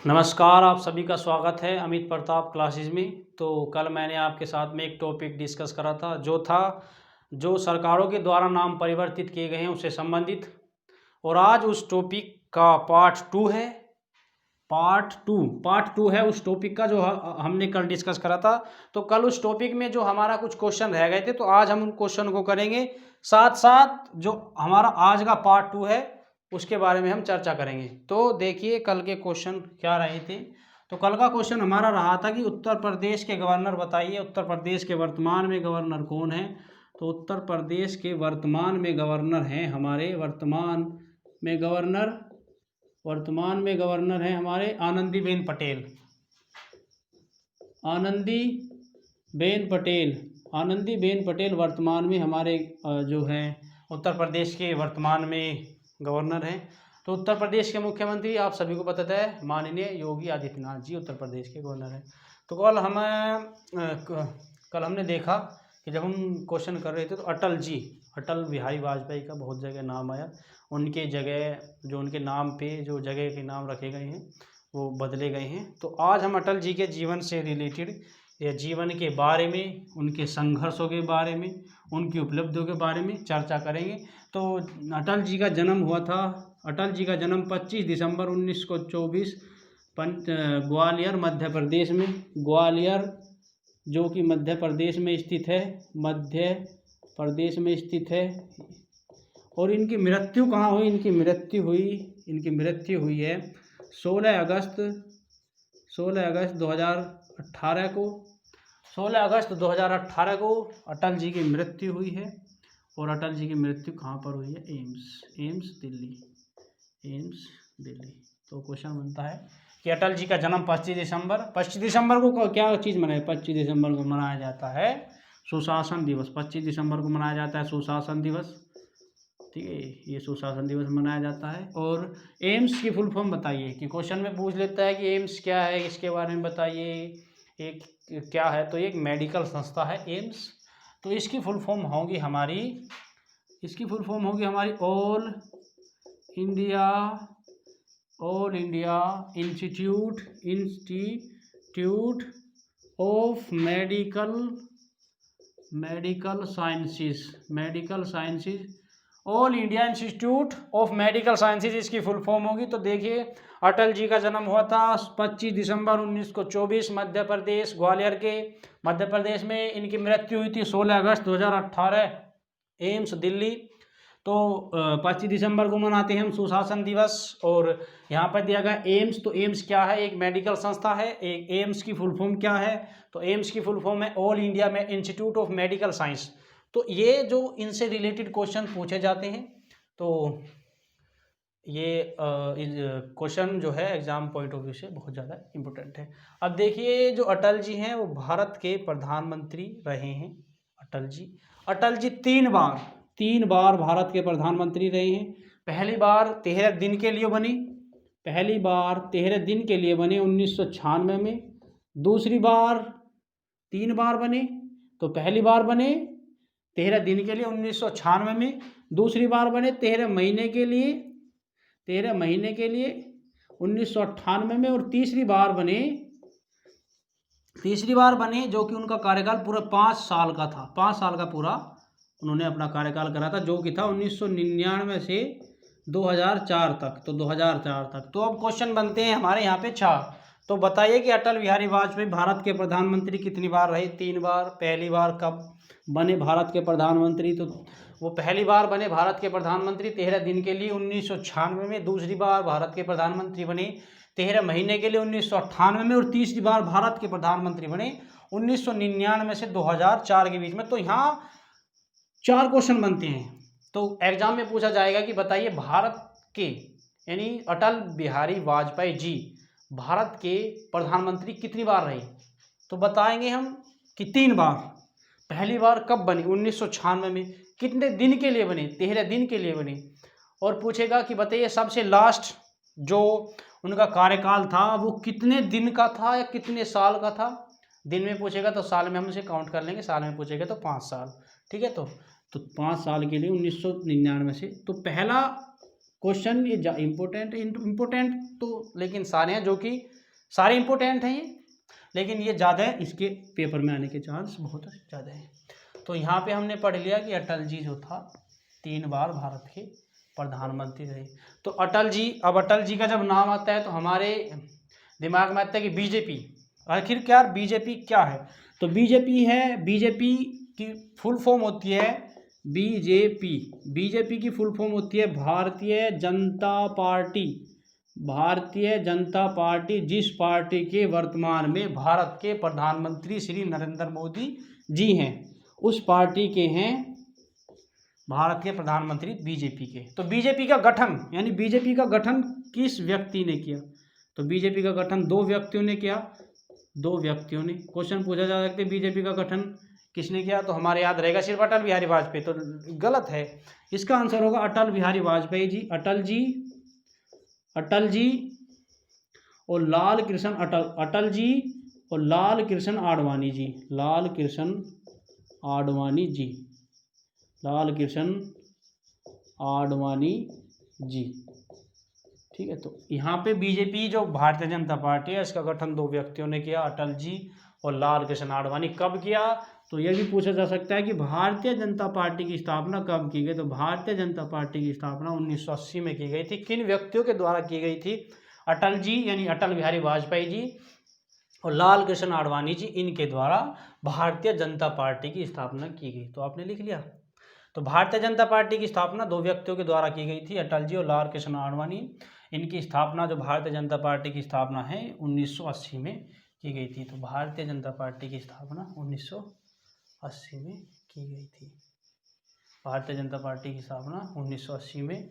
नमस्कार, आप सभी का स्वागत है अमित प्रताप क्लासेस में। तो कल मैंने आपके साथ में एक टॉपिक डिस्कस करा था जो सरकारों के द्वारा नाम परिवर्तित किए गए हैं उससे संबंधित। और आज उस टॉपिक का पार्ट टू है उस टॉपिक का जो हमने कल डिस्कस करा था। तो कल उस टॉपिक में जो हमारा कुछ क्वेश्चन रह गए थे, तो आज हम उन क्वेश्चन को करेंगे। साथ साथ जो हमारा आज का पार्ट 2 है उसके बारे में हम चर्चा करेंगे। तो देखिए कल के क्वेश्चन क्या रहे थे। तो कल का क्वेश्चन हमारा रहा था कि उत्तर प्रदेश के गवर्नर बताइए, उत्तर प्रदेश के वर्तमान में गवर्नर कौन है। तो उत्तर प्रदेश के वर्तमान में गवर्नर हैं हमारे वर्तमान में गवर्नर हैं हमारे आनंदीबेन पटेल वर्तमान में हमारे जो हैं उत्तर प्रदेश के वर्तमान में गवर्नर हैं। तो उत्तर प्रदेश के मुख्यमंत्री आप सभी को पता है माननीय योगी आदित्यनाथ जी उत्तर प्रदेश के गवर्नर हैं। तो कल हमने देखा कि जब हम क्वेश्चन कर रहे थे तो अटल बिहारी वाजपेयी का बहुत जगह नाम आया। उनके जगह जो उनके नाम पे जो जगह के नाम रखे गए हैं वो बदले गए हैं। तो आज हम अटल जी के जीवन से रिलेटेड या जीवन के बारे में, उनके संघर्षों के बारे में, उनकी उपलब्धियों के बारे में चर्चा करेंगे। तो अटल जी का जन्म 25 दिसंबर 1924 ग्वालियर मध्य प्रदेश में, ग्वालियर जो कि मध्य प्रदेश में स्थित है। और इनकी मृत्यु कहाँ हुई? इनकी मृत्यु हुई है 16 अगस्त 2018 को अटल जी की मृत्यु हुई है। और अटल जी की मृत्यु कहाँ पर हुई है? एम्स दिल्ली। तो क्वेश्चन बनता है कि अटल जी का जन्म 25 दिसंबर को क्या चीज़ मनाई? 25 दिसंबर को मनाया जाता है सुशासन दिवस। 25 दिसंबर को मनाया जाता है सुशासन दिवस। ठीक है, ये सुशासन दिवस मनाया जाता है। और एम्स की फुल फॉर्म बताइए, कि क्वेश्चन में पूछ लेता है कि एम्स क्या है, इसके बारे में बताइए। एक क्या है? तो एक मेडिकल संस्था है एम्स। तो इसकी फुल फॉर्म होगी हमारी all India institute of medical sciences. All India institute of medical sciences इसकी फुल फॉर्म होगी। तो देखिए अटल जी का जन्म हुआ था 25 दिसंबर 1924 मध्य प्रदेश ग्वालियर के मध्य प्रदेश में। इनकी मृत्यु हुई थी 16 अगस्त 2018 एम्स दिल्ली। तो 25 दिसंबर को मनाते हैं हम सुशासन दिवस। और यहाँ पर दिया गया एम्स। तो एम्स क्या है? एक मेडिकल संस्था है। एक एम्स की फुल फॉर्म क्या है? तो एम्स की फुल फॉर्म है ऑल इंडिया में इंस्टीट्यूट ऑफ मेडिकल साइंस। तो ये जो इनसे रिलेटेड क्वेश्चन पूछे जाते हैं, तो ये क्वेश्चन जो है एग्जाम पॉइंट ऑफ व्यू से बहुत ज़्यादा इम्पोर्टेंट है। अब देखिए जो अटल जी हैं वो भारत के प्रधानमंत्री रहे हैं। अटल जी तीन बार भारत के प्रधानमंत्री रहे हैं। पहली बार 13 दिन के लिए बने 1996 में। दूसरी बार 3 बार बने। तो पहली बार बने 13 दिन के लिए 1996 में, दूसरी बार बने 13 महीने के लिए 1998 में, और तीसरी बार बने जो कि उनका कार्यकाल पूरा 5 साल का था। 5 साल का पूरा उन्होंने अपना कार्यकाल करा था, जो कि था 1999 से 2004 तक। तो 2004 तक। तो अब क्वेश्चन बनते हैं हमारे यहाँ पे 4। तो बताइए कि अटल बिहारी वाजपेयी भारत के प्रधानमंत्री कितनी बार रहे? 3 बार। पहली बार कब बने भारत के प्रधानमंत्री? तो वो पहली बार बने भारत के प्रधानमंत्री 13 दिन के लिए 1996 में। दूसरी बार भारत के प्रधानमंत्री बने 13 महीने के लिए 1998 में। और तीसरी बार भारत के प्रधानमंत्री बने 1999 से 2004 के बीच में। तो यहाँ 4 क्वेश्चन बनते हैं। तो एग्जाम में पूछा जाएगा कि बताइए भारत के यानी अटल बिहारी वाजपेयी जी भारत के प्रधानमंत्री कितनी बार रहे? तो बताएंगे हम कि 3 बार। पहली बार कब बनी? 1996 में। कितने दिन के लिए बने? 13 दिन के लिए बने। और पूछेगा कि बताइए सबसे लास्ट जो उनका कार्यकाल था वो कितने दिन का था या कितने साल का था? दिन में पूछेगा तो साल में हम उसे काउंट कर लेंगे, साल में पूछेगा तो 5 साल। ठीक है, तो 5 साल के लिए 1999 से। तो पहला क्वेश्चन ये इम्पोर्टेंट तो लेकिन सारे हैं, जो कि सारे इम्पोर्टेंट हैं ये, लेकिन ये ज़्यादा है, इसके पेपर में आने के चांस बहुत ज़्यादा है। तो यहाँ पे हमने पढ़ लिया कि अटल जी जो था 3 बार भारत के प्रधानमंत्री रहे। तो अटल जी, अब अटल जी का जब नाम आता है तो हमारे दिमाग में आता है कि बीजेपी, आखिर क्या बीजेपी क्या है? तो बीजेपी है, बीजेपी की फुल फॉर्म होती है बीजेपी। बीजेपी की फुल फॉर्म होती है भारतीय जनता पार्टी। भारतीय जनता पार्टी, जिस पार्टी के वर्तमान में भारत के प्रधानमंत्री श्री नरेंद्र मोदी जी हैं, उस पार्टी के हैं भारत के प्रधानमंत्री बीजेपी के। तो बीजेपी का गठन, यानी बीजेपी का गठन किस व्यक्ति ने किया? तो बीजेपी का गठन 2 व्यक्तियों ने किया। 2 व्यक्तियों ने। क्वेश्चन पूछा जा सकता है बीजेपी का गठन किसने किया? तो हमारे याद रहेगा सिर्फ अटल बिहारी वाजपेयी। तो गलत है, इसका आंसर होगा अटल बिहारी वाजपेयी जी। अटल जी और लाल कृष्ण अटल जी और लाल कृष्ण आडवाणी जी। लाल कृष्ण आडवाणी जी। लाल कृष्ण आडवाणी जी, ठीक है। तो यहाँ पे बीजेपी जो भारतीय जनता पार्टी है, इसका गठन 2 व्यक्तियों ने किया, अटल जी और लाल कृष्ण आडवाणी। कब किया? तो यह भी पूछा जा सकता है कि भारतीय जनता पार्टी की स्थापना कब की गई? तो भारतीय जनता पार्टी की स्थापना 1980 में की गई थी। किन व्यक्तियों के द्वारा की गई थी? अटल जी यानी अटल बिहारी वाजपेयी जी और लाल कृष्ण आडवाणी जी, इनके द्वारा भारतीय जनता पार्टी की स्थापना की गई। तो आपने लिख लिया। तो भारतीय जनता पार्टी की स्थापना 2 व्यक्तियों के द्वारा की गई थी, अटल जी और लाल कृष्ण आडवाणी। इनकी स्थापना, जो भारतीय जनता पार्टी की स्थापना है, 1980 में की गई थी। तो भारतीय जनता पार्टी की स्थापना 1980 में की गई थी। भारतीय जनता पार्टी की स्थापना 1980 में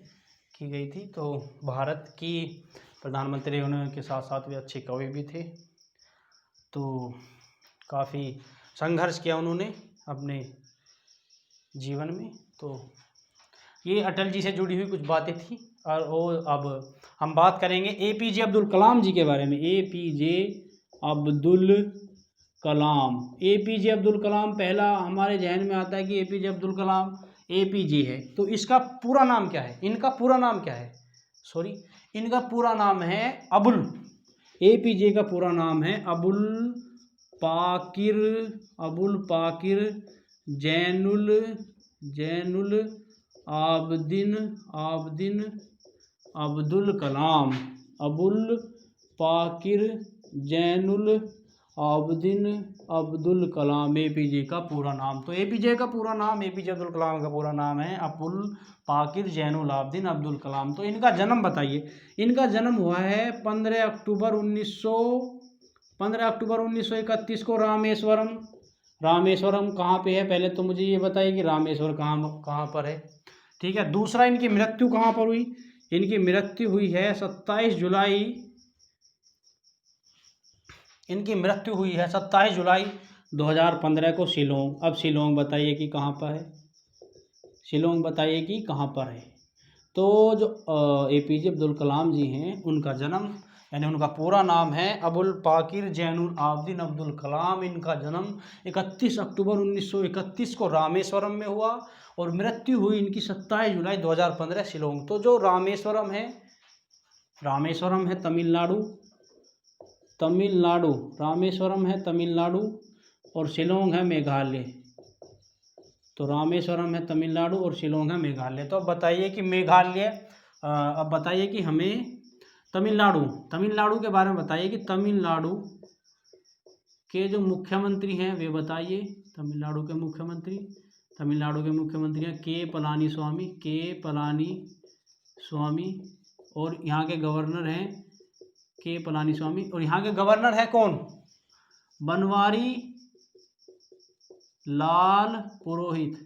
की गई थी। तो भारत की प्रधानमंत्री होने के साथ साथ वे अच्छे कवि भी थे। तो काफ़ी संघर्ष किया उन्होंने अपने जीवन में। तो ये अटल जी से जुड़ी हुई कुछ बातें थी। और अब हम बात करेंगे एपीजे अब्दुल कलाम जी के बारे में। एपीजे अब्दुल कलाम। एपीजे अब्दुल कलाम, पहला हमारे जहन में आता है कि एपीजे अब्दुल कलाम एपीजे है। तो इसका पूरा नाम क्या है? इनका पूरा नाम क्या है? सॉरी, इनका पूरा नाम है अबुल। एपीजे का पूरा नाम है अबुल पाकिर जैनुल आबदीन अब्दुल कलाम। अबुल पाकिर जैनुल आबदीन अब्दुल कलाम, एपीजे का पूरा नाम। तो एपीजे का पूरा नाम, एपीजे अब्दुल कलाम का पूरा नाम है अबुल पाकिर जैनुल आबदीन अब्दुल कलाम। तो इनका जन्म बताइए। इनका जन्म हुआ है 15 अक्टूबर 1931 को रामेश्वरम कहाँ पे है? पहले तो मुझे ये बताइए कि रामेश्वर कहाँ पर है, ठीक है। दूसरा, इनकी मृत्यु कहाँ पर हुई? इनकी मृत्यु हुई है 27 जुलाई। इनकी मृत्यु हुई है 27 जुलाई 2015 को शिलोंग। अब शिलोंग बताइए कि कहाँ पर है? शिलोंग बताइए कि कहाँ पर है? तो जो एपीजे अब्दुल कलाम जी हैं, उनका जन्म, यानी उनका पूरा नाम है अबुल पाकिर जैनुल आबदीन अब्दुल कलाम। इनका जन्म 31 अक्टूबर 1931 को रामेश्वरम में हुआ और मृत्यु हुई इनकी 27 जुलाई 2015 शिलोंग। तो जो रामेश्वरम है तमिलनाडु। रामेश्वरम है तमिलनाडु और शिलोंग है मेघालय। तो रामेश्वरम है तमिलनाडु और शिलोंग है मेघालय। तो अब बताइए कि हमें तमिलनाडु के बारे में बताइए कि तमिलनाडु के जो मुख्यमंत्री हैं वे बताइए। तमिलनाडु के मुख्यमंत्री हैं के पलानीस्वामी और यहाँ के गवर्नर हैं के पलानीस्वामी। और यहाँ के गवर्नर है कौन? बनवारी लाल पुरोहित।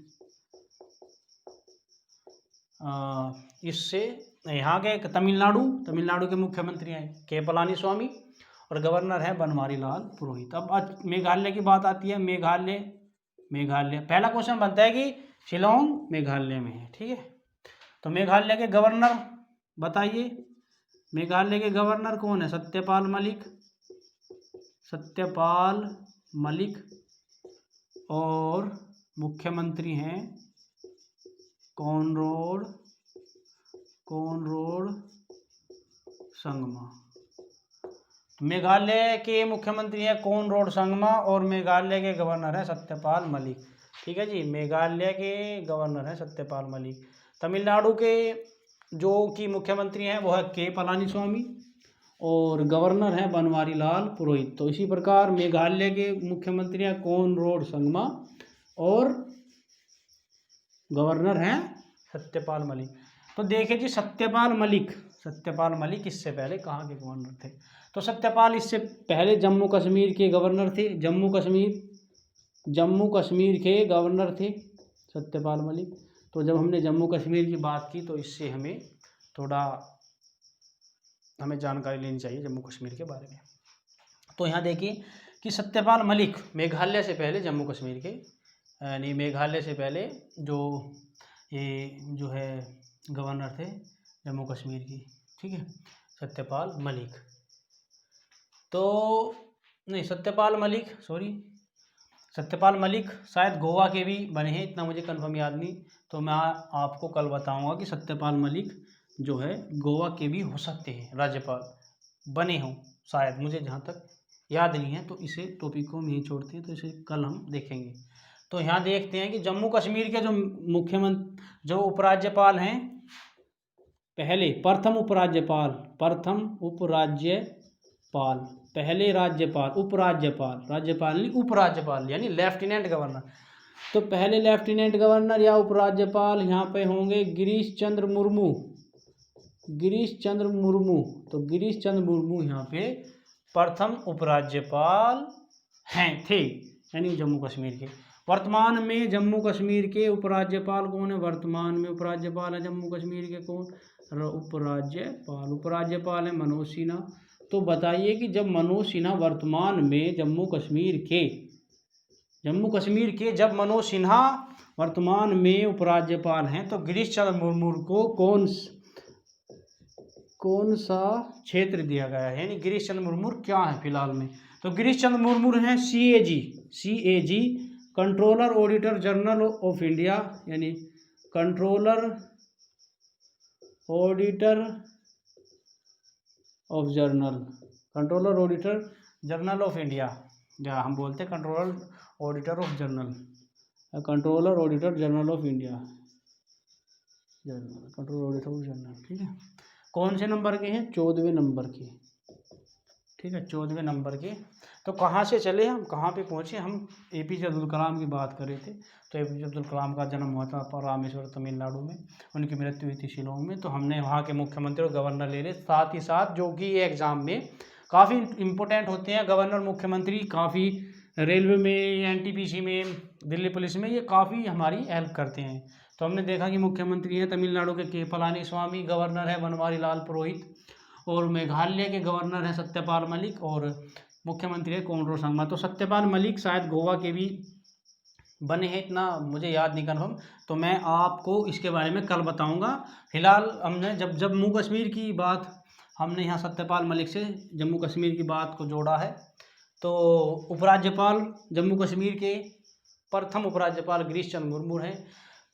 इससे यहाँ के तमिलनाडु के मुख्यमंत्री हैं के पलानीस्वामी और गवर्नर है बनवारी लाल पुरोहित। अब मेघालय की बात आती है। मेघालय पहला क्वेश्चन बनता है कि शिलोंग मेघालय में है, ठीक है। तो मेघालय के गवर्नर बताइए। मेघालय के गवर्नर कौन है? सत्यपाल मलिक और मुख्यमंत्री हैं कॉनराड कोनराड संगमा। मेघालय के मुख्यमंत्री हैं कोनराड संगमा और मेघालय के गवर्नर हैं सत्यपाल मलिक। ठीक है जी, मेघालय के गवर्नर हैं सत्यपाल मलिक। तमिलनाडु के जो कि मुख्यमंत्री हैं वो है के पलानीस्वामी और गवर्नर हैं बनवारी लाल पुरोहित। तो इसी प्रकार मेघालय के मुख्यमंत्री हैं कोनराड संगमा और गवर्नर हैं सत्यपाल मलिक। तो देखिए जी, सत्यपाल मलिक इससे पहले कहाँ के गवर्नर थे? तो सत्यपाल इससे पहले जम्मू कश्मीर के गवर्नर थे। जम्मू कश्मीर के गवर्नर थे सत्यपाल मलिक। तो जब हमने जम्मू कश्मीर की बात की तो इससे हमें जानकारी लेनी चाहिए जम्मू कश्मीर के बारे में। तो यहाँ देखिए कि सत्यपाल मलिक मेघालय से पहले जम्मू कश्मीर के, यानी मेघालय से पहले जो है गवर्नर थे जम्मू कश्मीर की। ठीक है, सत्यपाल मलिक। तो नहीं, सत्यपाल मलिक शायद गोवा के भी बने हैं, इतना मुझे कंफर्म याद नहीं। तो मैं आपको कल बताऊंगा कि सत्यपाल मलिक जो है गोवा के भी हो सकते हैं राज्यपाल बने हों शायद, मुझे जहाँ तक याद नहीं है। तो इसे टॉपिक को नहीं छोड़ते हैं, तो इसे कल हम देखेंगे। तो यहाँ देखते हैं कि जम्मू कश्मीर के जो उपराज्यपाल हैं, पहले प्रथम उपराज्यपाल, पहले राज्यपाल, राज्यपाल नहीं उपराज्यपाल, यानी लेफ्टिनेंट गवर्नर। तो पहले लेफ्टिनेंट गवर्नर या उपराज्यपाल यहाँ पे होंगे गिरीश चंद्र मुर्मू। तो गिरीश चंद्र मुर्मू यहाँ पे प्रथम उपराज्यपाल थे, यानी जम्मू कश्मीर के। वर्तमान में जम्मू कश्मीर के उपराज्यपाल कौन है? वर्तमान में उपराज्यपाल है जम्मू कश्मीर के कौन? उपराज्यपाल है मनोज सिन्हा। तो बताइए कि जब मनोज सिन्हा वर्तमान में जम्मू कश्मीर के जब मनोज सिन्हा वर्तमान में उपराज्यपाल हैं, तो गिरीश चंद्र मुर्मू को कौन सा क्षेत्र दिया गया है? यानी गिरीश चंद्र मुर्मू क्या है फिलहाल में? तो गिरीश चंद्र मुर्मू हैं CAG, controller auditor general of India, यानी controller auditor general of India, या हम बोलते हैं controller auditor general of India. ठीक है, कौन से नंबर के हैं? 14वें नंबर के। ठीक है, 14वें नंबर के। तो कहाँ से चले हम, कहाँ पे पहुँचे हम? APJ अब्दुल कलाम की बात कर रहे थे। तो APJ अब्दुल कलाम का जन्म हुआ था रामेश्वर तमिलनाडु में, उनकी मृत्यु हुई थी शिलोंग में। तो हमने वहाँ के मुख्यमंत्री और गवर्नर ले लिए, साथ ही साथ जो कि ये एग्ज़ाम में काफ़ी इम्पोर्टेंट होते हैं गवर्नर मुख्यमंत्री, काफ़ी रेलवे में, NTPC में, दिल्ली पुलिस में, ये काफ़ी हमारी हेल्प करते हैं। तो हमने देखा कि मुख्यमंत्री हैं तमिलनाडु के पलानीस्वामी, गवर्नर है बनवारी लाल पुरोहित, और मेघालय के गवर्नर हैं सत्यपाल मलिक, और मुख्यमंत्री है कोनराड संगमा। तो सत्यपाल मलिक शायद गोवा के भी बने हैं, इतना मुझे याद नहीं कन्फर्म। तो मैं आपको इसके बारे में कल बताऊंगा। फिलहाल हमने जब जम्मू कश्मीर की बात, हमने यहाँ सत्यपाल मलिक से जम्मू कश्मीर की बात को जोड़ा है। तो उपराज्यपाल जम्मू कश्मीर के प्रथम उपराज्यपाल गिरीश चंद्र मुर्मू हैं।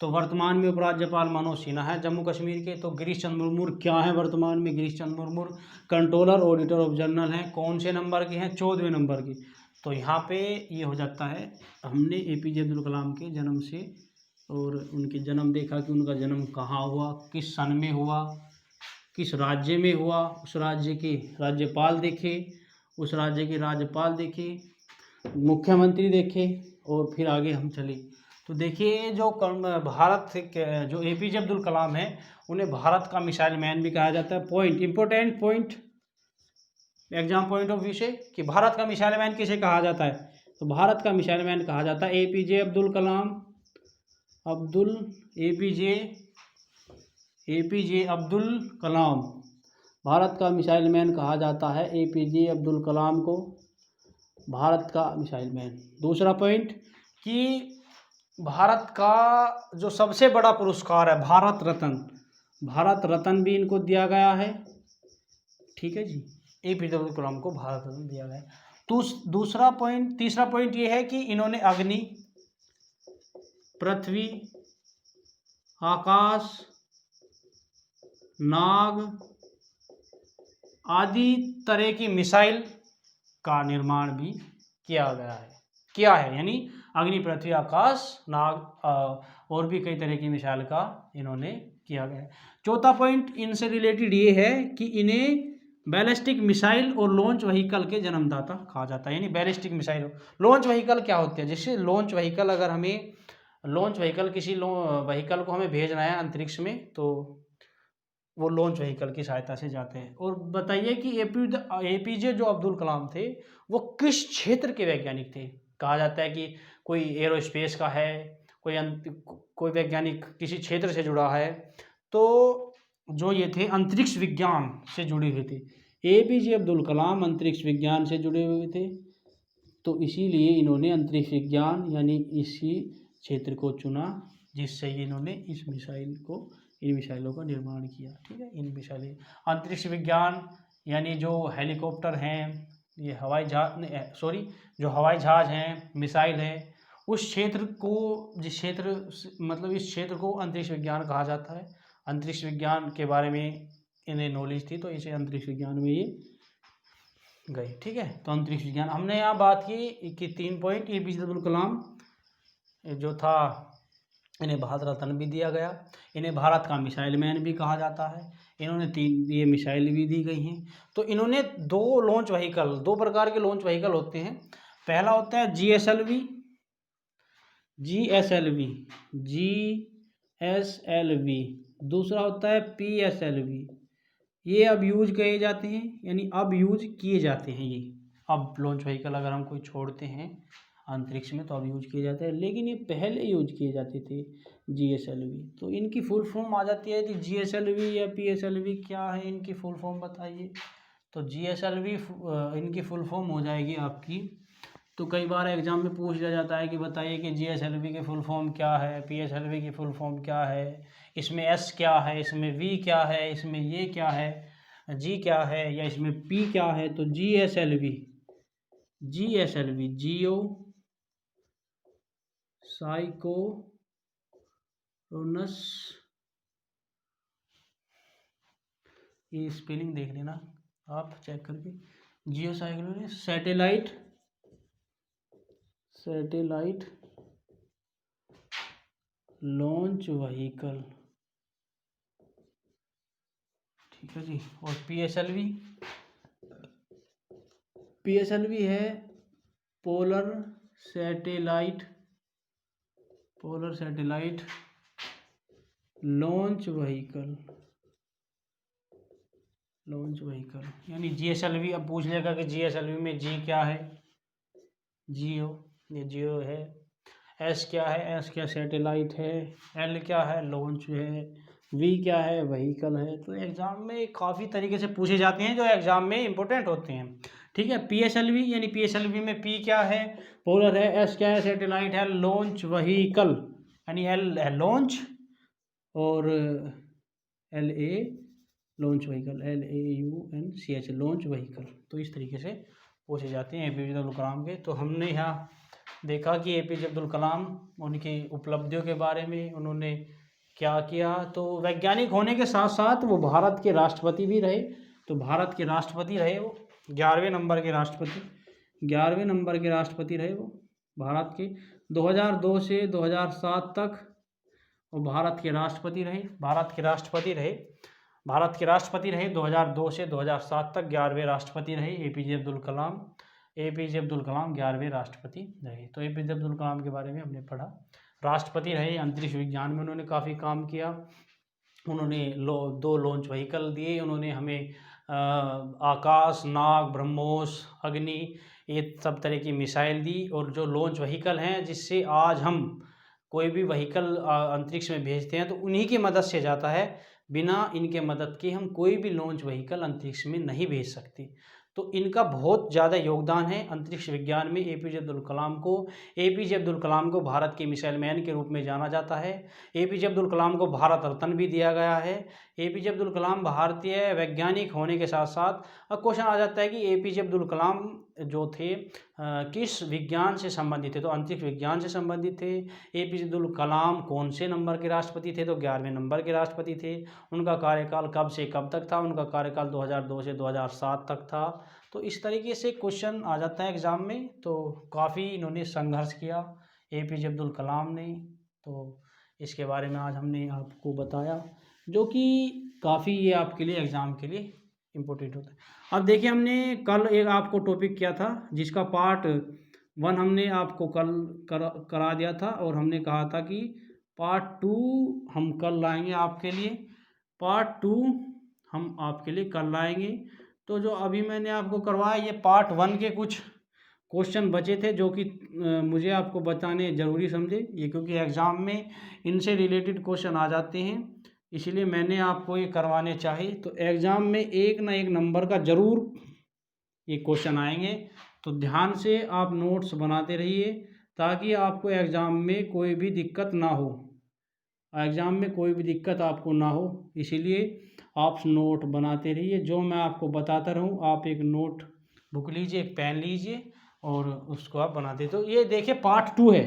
तो वर्तमान में उपराज्यपाल मनोज सिन्हा है जम्मू कश्मीर के। तो गिरीश चंद्र मुर्मू क्या है वर्तमान में? Girish Chandra Murmu controller auditor of general हैं। कौन से नंबर के हैं? 14वें नंबर के। तो यहाँ पे ये हो जाता है, हमने APJ अब्दुल कलाम के जन्म से और उनके जन्म देखा कि उनका जन्म कहाँ हुआ, किस सन में हुआ, किस राज्य में हुआ, उस राज्य के राज्यपाल देखे, उस राज्य के राज्यपाल देखे, मुख्यमंत्री देखे, और फिर आगे हम चले। तो देखिए जो भारत के जो APJ अब्दुल कलाम है, उन्हें भारत का मिसाइल मैन भी कहा जाता है। Point, important point exam point of view से, कि भारत का मिसाइल मैन किसे कहा जाता है? तो भारत का मिसाइल मैन कहा जाता है APJ अब्दुल कलाम, APJ अब्दुल कलाम। भारत का मिसाइल मैन कहा जाता है APJ अब्दुल कलाम को, भारत का मिसाइल मैन। दूसरा पॉइंट कि भारत का जो सबसे बड़ा पुरस्कार है भारत रत्न भी इनको दिया गया है। ठीक है जी, APJ अब्दुल कलाम को भारत रत्न दिया गया है। तो तीसरा पॉइंट ये है कि इन्होंने अग्नि, पृथ्वी, आकाश, नाग आदि तरह की मिसाइल का निर्माण भी किया है यानी अग्नि, पृथ्वी, आकाश, नाग और भी कई तरह की मिसाइल का इन्होंने किया गया है। चौथा पॉइंट इनसे रिलेटेड ये है कि इन्हें बैलिस्टिक मिसाइल और लॉन्च व्हीकल के जन्मदाता कहा जाता है। यानी बैलिस्टिक मिसाइल, लॉन्च व्हीकल क्या होते हैं? जैसे लॉन्च व्हीकल, अगर हमें लॉन्च व्हीकल किसी व्हीकल को हमें भेजना है अंतरिक्ष में, तो वो लॉन्च व्हीकल की सहायता से जाते हैं। और बताइए कि एपीजे जो अब्दुल कलाम थे वो किस क्षेत्र के वैज्ञानिक थे? कहा जाता है कि कोई एरोस्पेस का है, कोई वैज्ञानिक किसी क्षेत्र से जुड़ा है, तो जो ये थे अंतरिक्ष विज्ञान से जुड़े हुए थे। एपीजे अब्दुल कलाम अंतरिक्ष विज्ञान से जुड़े हुए थे, तो इसीलिए इन्होंने अंतरिक्ष विज्ञान यानी इसी क्षेत्र को चुना, जिससे इन्होंने इन मिसाइलों का निर्माण किया। ठीक है, इन मिसाइलें अंतरिक्ष विज्ञान यानी जो हेलीकॉप्टर हैं, ये जो हवाई जहाज हैं, मिसाइल हैं, उस क्षेत्र को इस क्षेत्र को अंतरिक्ष विज्ञान कहा जाता है। अंतरिक्ष विज्ञान के बारे में इन्हें नॉलेज थी, तो इसे अंतरिक्ष विज्ञान में ये गए। ठीक है, तो अंतरिक्ष विज्ञान हमने यहाँ बात की कि 3 पॉइंट। एपीजे अब्दुल कलाम जो था, इन्हें भारत रत्न भी दिया गया, इन्हें भारत का मिसाइल मैन भी कहा जाता है, इन्होंने 3 ये मिसाइल भी दी गई हैं। तो इन्होंने 2 प्रकार के लॉन्च व्हीकल होते हैं। पहला होता है जीएसएलवी, दूसरा होता है पीएसएलवी। ये अब यूज किए जाते हैं, यानी अब यूज किए जाते हैं। ये अब लॉन्च व्हीकल अगर हम कोई छोड़ते हैं अंतरिक्ष में तो अब यूज किए जाते हैं, लेकिन ये पहले यूज किए जाते थे जीएसएलवी। तो इनकी फुल फॉर्म आ जाती है कि जीएसएलवी या पीएसएलवी क्या है, इनकी फुल फॉर्म बताइए। तो जीएसएलवी इनकी फुल फॉर्म हो जाएगी आपकी, तो कई बार एग्जाम में पूछ लिया जाता है कि बताइए कि जीएसएलवी की फुल फॉर्म क्या है, पीएसएलवी की फुल फॉर्म क्या है, इसमें एस क्या है, इसमें वी क्या है, इसमें ये क्या है, जी क्या है, या इसमें पी क्या है। तो जीएसएलवी जियो साइकोरोनस, ये स्पेलिंग देख लेना आप चेक करके, जियो साइकोरोनस सैटेलाइट लॉन्च व्हीकल। ठीक है जी। और पीएसएलवी है पोलर सैटेलाइट लॉन्च व्हीकल। यानी जीएसएलवी, अब पूछ लेगा कि जीएसएलवी में जी क्या है, जियो, ये जियो है। एस क्या है, एस क्या सैटेलाइट है। एल क्या है, लॉन्च है। वी क्या है, व्हीकल है। तो एग्जाम में काफ़ी तरीके से पूछे जाते हैं जो एग्जाम में इंपॉर्टेंट होते हैं। ठीक है, पीएसएलवी यानी पीएसएलवी में पी क्या है, पोलर है, एस क्या है, सैटेलाइट है, लॉन्च व्हीकल यानी एल है लॉन्च, और L A launch vehicle, LAUNCH launch vehicle. तो इस तरीके से पूछे जाते हैं एपीजे अब्दुल कलाम के। तो हमने यहाँ देखा कि एपीजे अब्दुल कलाम, उनकी उपलब्धियों के बारे में, उन्होंने क्या किया। तो वैज्ञानिक होने के साथ साथ वो भारत के राष्ट्रपति भी रहे। तो भारत के राष्ट्रपति रहे वो, 11वें नंबर के राष्ट्रपति रहे वो भारत के। 2002 से 2007 तक वो भारत के राष्ट्रपति रहे। 2002 से 2007 तक 11वें राष्ट्रपति रहे एपीजे अब्दुल कलाम। 11वें राष्ट्रपति रहे। तो एपीजे अब्दुल कलाम के बारे में हमने पढ़ा। राष्ट्रपति रहे, अंतरिक्ष विज्ञान में उन्होंने काफ़ी काम किया। उन्होंने 2 लॉन्च व्हीकल दिए। उन्होंने हमें आकाश, नाग, ब्रह्मोस, अग्नि, ये सब तरह की मिसाइल दी। और जो लॉन्च व्हीकल हैं जिससे आज हम कोई भी व्हीकल अंतरिक्ष में भेजते हैं तो उन्हीं की मदद से जाता है। बिना इनके मदद के हम कोई भी लॉन्च व्हीकल अंतरिक्ष में नहीं भेज सकते। तो इनका बहुत ज़्यादा योगदान है अंतरिक्ष विज्ञान में। एपीजे अब्दुल कलाम को भारत के मिसाइल मैन के रूप में जाना जाता है। एपीजे अब्दुल कलाम को भारत रत्न भी दिया गया है। एपीजे अब्दुल कलाम भारतीय वैज्ञानिक होने के साथ साथ अब क्वेश्चन आ जाता है कि एपीजे अब्दुल कलाम जो थे किस विज्ञान से संबंधित थे? तो अंतरिक्ष विज्ञान से संबंधित थे। एपीजे अब्दुल कलाम कौन से नंबर के राष्ट्रपति थे? तो 11वें नंबर के राष्ट्रपति थे। उनका कार्यकाल कब से कब तक था? उनका कार्यकाल 2002 से 2007 तक था। तो इस तरीके से क्वेश्चन आ जाता है एग्ज़ाम में। तो काफ़ी इन्होंने संघर्ष किया एपीजे अब्दुल कलाम ने। तो इसके बारे में आज हमने आपको बताया, जो कि काफ़ी ये आपके लिए एग्ज़ाम के लिए इम्पोर्टेंट होता है। अब देखिए, हमने कल एक आपको टॉपिक किया था जिसका पार्ट 1 हमने आपको कल करा दिया था, और हमने कहा था कि पार्ट 2 हम कल लाएंगे आपके लिए। पार्ट 2 हम आपके लिए कल लाएंगे। तो जो अभी मैंने आपको करवाया, ये पार्ट 1 के कुछ क्वेश्चन बचे थे जो कि मुझे आपको बताने ज़रूरी समझे ये, क्योंकि एग्ज़ाम में इनसे रिलेटेड क्वेश्चन आ जाते हैं, इसलिए मैंने आपको ये करवाने चाहिए। तो एग्ज़ाम में एक ना एक नंबर का ज़रूर ये क्वेश्चन आएंगे, तो ध्यान से आप नोट्स बनाते रहिए ताकि आपको एग्ज़ाम में कोई भी दिक्कत ना हो, एग्ज़ाम में कोई भी दिक्कत आपको ना हो। इसीलिए आप नोट बनाते रहिए, जो मैं आपको बताता रहूँ आप एक नोट बुक लीजिए, एक पेन लीजिए और उसको आप बनाते। तो ये देखिए पार्ट 2 है,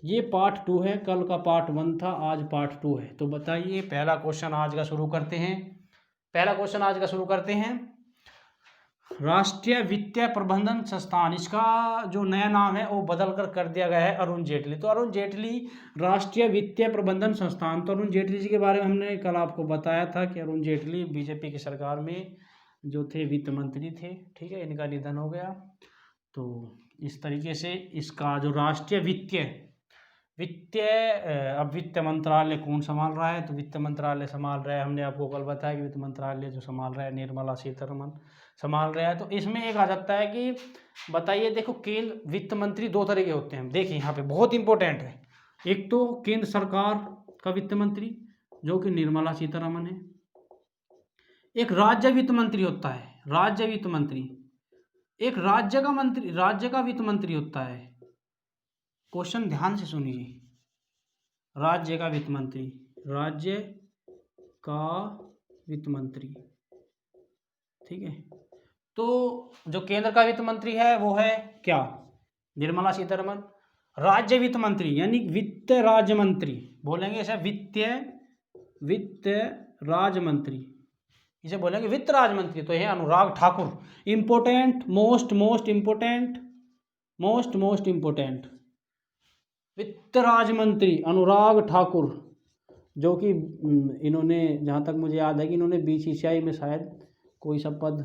ये पार्ट 2 है। कल का पार्ट 1 था, आज पार्ट 2 है। तो बताइए, पहला क्वेश्चन आज का शुरू करते हैं। पहला क्वेश्चन आज का शुरू करते हैं। राष्ट्रीय वित्तीय प्रबंधन संस्थान, इसका जो नया नाम है वो बदल कर दिया गया है अरुण जेटली। तो अरुण जेटली राष्ट्रीय वित्तीय प्रबंधन संस्थान, तो अरुण जेटली जी के बारे में हमने कल आपको बताया था कि अरुण जेटली बीजेपी की सरकार में जो थे वित्त मंत्री थे, ठीक है, इनका निधन हो गया। तो इस तरीके से इसका जो राष्ट्रीय अब वित्त मंत्रालय कौन संभाल रहा है? तो वित्त मंत्रालय संभाल रहा है, हमने आपको कल बताया कि वित्त मंत्रालय जो संभाल रहा है निर्मला सीतारमण संभाल रहा है। तो इसमें एक आ जाता है कि बताइए, देखो केंद्र वित्त मंत्री दो तरह के होते हैं। देखिए यहाँ पे बहुत इंपॉर्टेंट है, एक तो केंद्र सरकार का वित्त मंत्री जो कि निर्मला सीतारमण है, एक राज्य वित्त मंत्री होता है, राज्य वित्त मंत्री, एक राज्य का मंत्री, राज्य का वित्त मंत्री होता है। क्वेश्चन ध्यान से सुनिए, राज्य का वित्त मंत्री, राज्य का वित्त मंत्री, ठीक है। तो जो केंद्र का वित्त मंत्री है वो है क्या? निर्मला सीतारमण। राज्य वित्त मंत्री यानी वित्त राज्य मंत्री बोलेंगे, इसे वित्त राज्य मंत्री, इसे बोलेंगे वित्त राज्य मंत्री। तो ये Anurag Thakur, important, most important वित्त राज्य मंत्री अनुराग ठाकुर, जो कि इन्होंने, जहाँ तक मुझे याद है कि इन्होंने बीसीसीआई में शायद कोई सा पद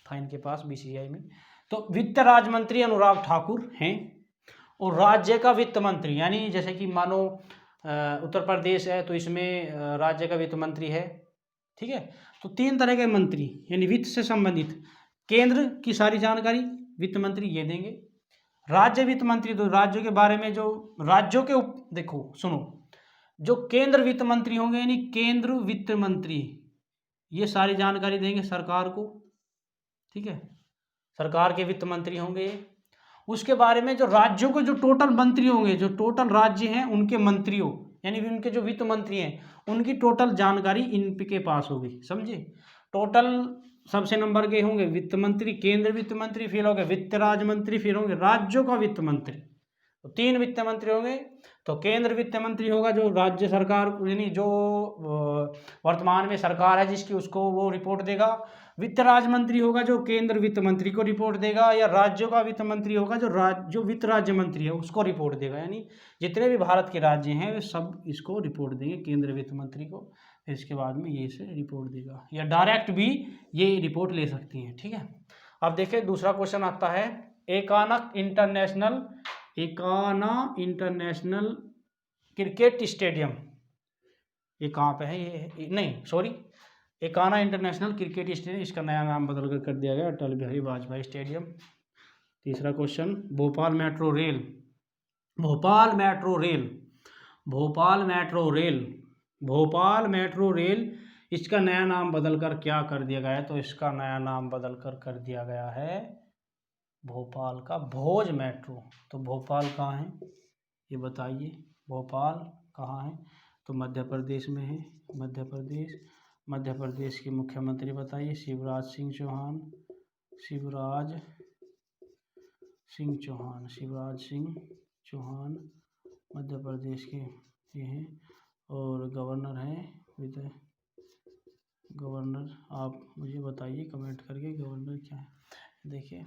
था इनके पास बीसीसीआई में। तो वित्त राज्य मंत्री अनुराग ठाकुर हैं। और राज्य का वित्त मंत्री यानी जैसे कि मानो उत्तर प्रदेश है तो इसमें राज्य का वित्त मंत्री है, ठीक है। तो 3 तरह के मंत्री यानी वित्त से संबंधित, केंद्र की सारी जानकारी वित्त मंत्री ये देंगे। राज्य वित्त मंत्री तो राज्यों के बारे में, जो राज्यों के देखो सुनो, जो केंद्र वित्त मंत्री होंगे यानी केंद्र वित्त मंत्री ये सारी जानकारी देंगे सरकार को, ठीक है, सरकार के वित्त मंत्री होंगे। उसके बारे में जो राज्यों के जो टोटल मंत्री होंगे, जो टोटल राज्य हैं उनके मंत्रियों यानी उनके जो वित्त मंत्री हैं उनकी टोटल जानकारी इनके पास होगी, समझे। टोटल सबसे नंबर के होंगे वित्त मंत्री, केंद्र वित्त मंत्री, फिर होंगे वित्त राज्य मंत्री, फिर होंगे राज्यों का वित्त मंत्री। तो 3 वित्त मंत्री होंगे। तो केंद्र वित्त मंत्री होगा जो राज्य सरकार यानी जो वर्तमान में सरकार है जिसकी, उसको वो रिपोर्ट देगा। वित्त राज्य मंत्री होगा जो केंद्र वित्त मंत्री को रिपोर्ट देगा, या राज्यों का वित्त मंत्री होगा जो वित्त राज्य मंत्री है उसको रिपोर्ट देगा। यानी जितने भी भारत के राज्य हैं वे सब इसको रिपोर्ट देंगे केंद्र वित्त मंत्री को, फिर इसके बाद में ये इसे रिपोर्ट देगा, या डायरेक्ट भी ये रिपोर्ट ले सकती हैं, ठीक है। अब देखिए दूसरा क्वेश्चन आता है, एकाना इंटरनेशनल क्रिकेट स्टेडियम, ये कहाँ पे है? ये नहीं sorry, Ekana international cricket stadium, इसका नया नाम बदल कर दिया गया अटल बिहारी वाजपेयी स्टेडियम। तीसरा क्वेश्चन, भोपाल मेट्रो रेल, इसका नया नाम बदल कर क्या कर दिया गया है? तो इसका नया नाम बदल कर दिया गया है भोपाल का भोज मेट्रो। तो भोपाल कहाँ है ये बताइए, भोपाल कहाँ है? तो मध्य प्रदेश में है, मध्य प्रदेश के मुख्यमंत्री बताइए, शिवराज सिंह चौहान, शिवराज सिंह चौहान मध्य प्रदेश के ये हैं और गवर्नर हैं। गवर्नर आप मुझे बताइए कमेंट करके गवर्नर क्या है। देखिए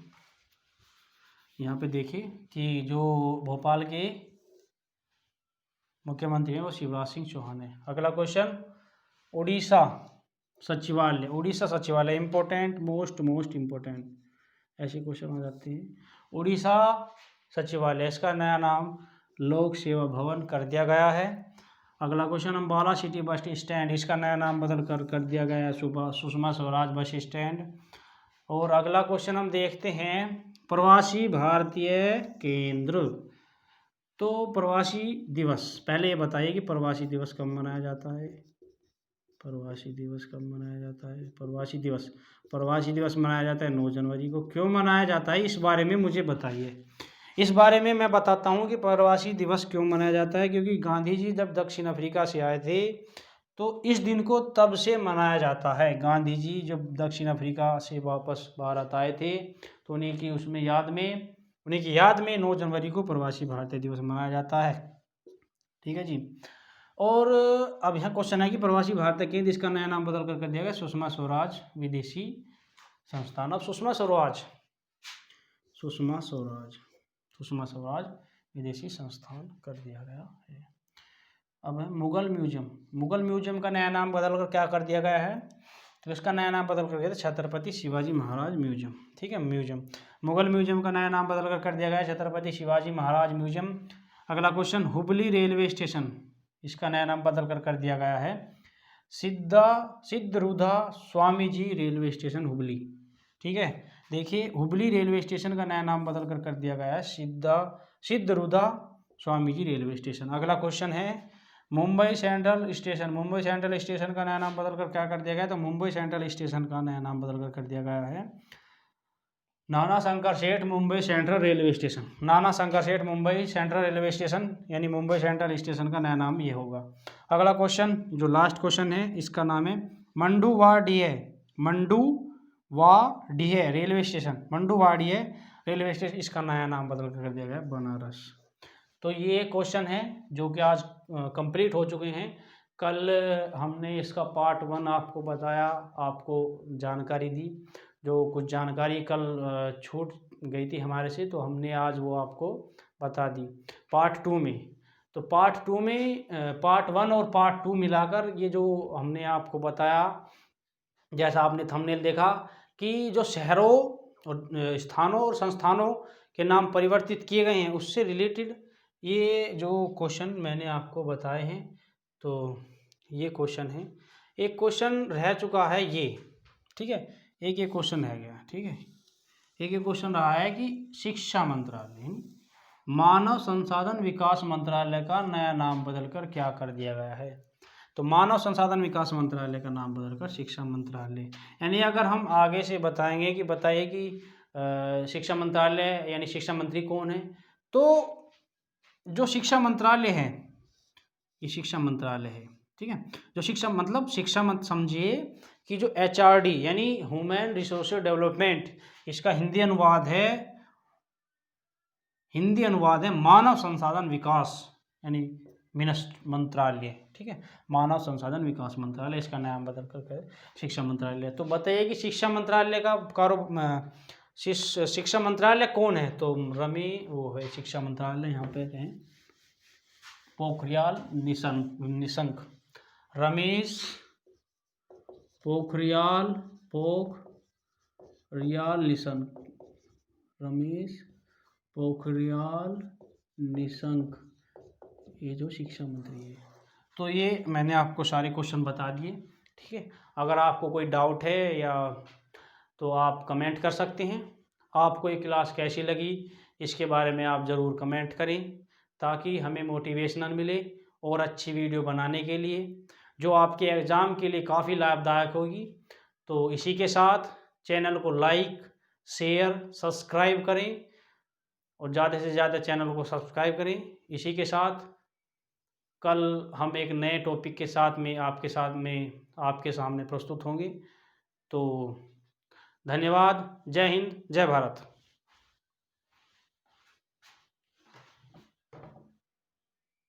यहाँ पे देखिए कि जो भोपाल के मुख्यमंत्री हैं वो शिवराज सिंह चौहान है। अगला क्वेश्चन, उड़ीसा सचिवालय, उड़ीसा सचिवालय इम्पोर्टेंट, मोस्ट इम्पोर्टेंट ऐसे क्वेश्चन आ जाते हैं। उड़ीसा सचिवालय, इसका नया नाम लोक सेवा भवन कर दिया गया है। अगला question, Ambala city bus stand, इसका नया नाम बदल कर दिया गया है सुषमा स्वराज बस स्टैंड। और अगला क्वेश्चन हम देखते हैं, प्रवासी भारतीय केंद्र। तो प्रवासी दिवस, पहले ये बताइए कि प्रवासी दिवस कब मनाया जाता है। प्रवासी दिवस कब मनाया जाता है? प्रवासी दिवस मनाया जाता है 9 जनवरी को। क्यों मनाया जाता है इस बारे में मुझे बताइए। इस बारे में मैं बताता हूँ कि प्रवासी दिवस क्यों मनाया जाता है। क्योंकि गांधी जी जब दक्षिण अफ्रीका से आए थे तो इस दिन को तब से मनाया जाता है। गांधी जी जब दक्षिण अफ्रीका से वापस भारत आए थे तो उन्हीं की याद में 9 जनवरी को प्रवासी भारतीय दिवस मनाया जाता है। ठीक है जी। और अब यहाँ क्वेश्चन है कि प्रवासी भारतीय केंद्र, इसका नया नाम बदल कर दिया गया सुषमा स्वराज विदेशी संस्थान। अब सुषमा स्वराज विदेशी संस्थान कर दिया गया है। अब है मुगल म्यूजियम का नया नाम बदल कर क्या कर दिया गया है? तो इसका नया नाम बदल कर दिया था छत्रपति शिवाजी महाराज म्यूजियम। ठीक है, मुगल म्यूजियम का नया नाम बदल कर दिया गया है छत्रपति शिवाजी महाराज म्यूजियम। अगला क्वेश्चन, हुबली रेलवे स्टेशन, इसका नया नाम बदल कर दिया गया है सिद्धरूधा स्वामी जी रेलवे स्टेशन हुबली। ठीक है, देखिए हुबली रेलवे स्टेशन का नया नाम बदल कर दिया गया है सिद्धरूधा स्वामी जी रेलवे स्टेशन। अगला क्वेश्चन है, मुंबई सेंट्रल स्टेशन का नया नाम बदल कर क्या कर दिया गया? तो मुंबई सेंट्रल स्टेशन का नया नाम बदल कर दिया गया है नाना Shankar Sheth Mumbai central railway station. नाना Shankar Sheth Mumbai central railway station, यानी मुंबई सेंट्रल स्टेशन का नया नाम ये होगा। अगला क्वेश्चन, जो लास्ट क्वेश्चन है, इसका नाम है Manduadih railway station. Manduadih railway station, इसका नया नाम बदल कर दिया गया बनारस। तो ये क्वेश्चन है जो कि आज कंप्लीट हो चुके हैं। कल हमने इसका पार्ट 1 आपको बताया, आपको जानकारी दी। जो कुछ जानकारी कल छूट गई थी हमारे से, तो हमने आज वो आपको बता दी पार्ट 2 में। तो पार्ट 2 में पार्ट 1 और पार्ट 2 मिलाकर ये जो हमने आपको बताया, जैसा आपने थंबनेल देखा कि जो शहरों और स्थानों और संस्थानों के नाम परिवर्तित किए गए हैं, उससे रिलेटेड ये जो क्वेश्चन मैंने आपको बताए हैं। तो ये क्वेश्चन है, एक क्वेश्चन रह चुका है ये, ठीक है, एक ये क्वेश्चन रह गया। ठीक है, एक ये क्वेश्चन रहा है कि शिक्षा मंत्रालय मानव संसाधन विकास मंत्रालय का नया नाम बदलकर क्या कर दिया गया है? तो मानव संसाधन विकास मंत्रालय का नाम बदलकर शिक्षा मंत्रालय। यानी अगर हम आगे से बताएंगे कि बताइए कि शिक्षा मंत्रालय यानी शिक्षा मंत्री कौन है, तो जो शिक्षा मंत्रालय है ये शिक्षा मंत्रालय है। ठीक है, जो शिक्षा मतलब शिक्षा मत समझिए कि जो HRD यानी ह्यूमन रिसोर्स डेवलपमेंट, इसका हिंदी अनुवाद है मानव संसाधन विकास यानी मंत्रालय। ठीक है, मानव संसाधन विकास मंत्रालय, इसका नाम बदल कर शिक्षा मंत्रालय। तो बताइए कि शिक्षा मंत्रालय का शिक्षा मंत्रालय कौन है? तो वो है शिक्षा मंत्रालय, यहाँ पे हैं पोखरियाल निशंक, रमेश पोखरियाल निशंक, ये जो शिक्षा मंत्री है। तो ये मैंने आपको सारे क्वेश्चन बता दिए। ठीक है, अगर आपको कोई डाउट है या तो आप कमेंट कर सकते हैं। आपको ये क्लास कैसी लगी इसके बारे में आप ज़रूर कमेंट करें, ताकि हमें मोटिवेशनल मिले और अच्छी वीडियो बनाने के लिए, जो आपके एग्ज़ाम के लिए काफ़ी लाभदायक होगी। तो इसी के साथ चैनल को लाइक, शेयर, सब्सक्राइब करें और ज़्यादा से ज़्यादा चैनल को सब्सक्राइब करें। इसी के साथ कल हम एक नए टॉपिक के साथ में आपके सामने प्रस्तुत होंगे। तो धन्यवाद। जय हिंद, जय भारत।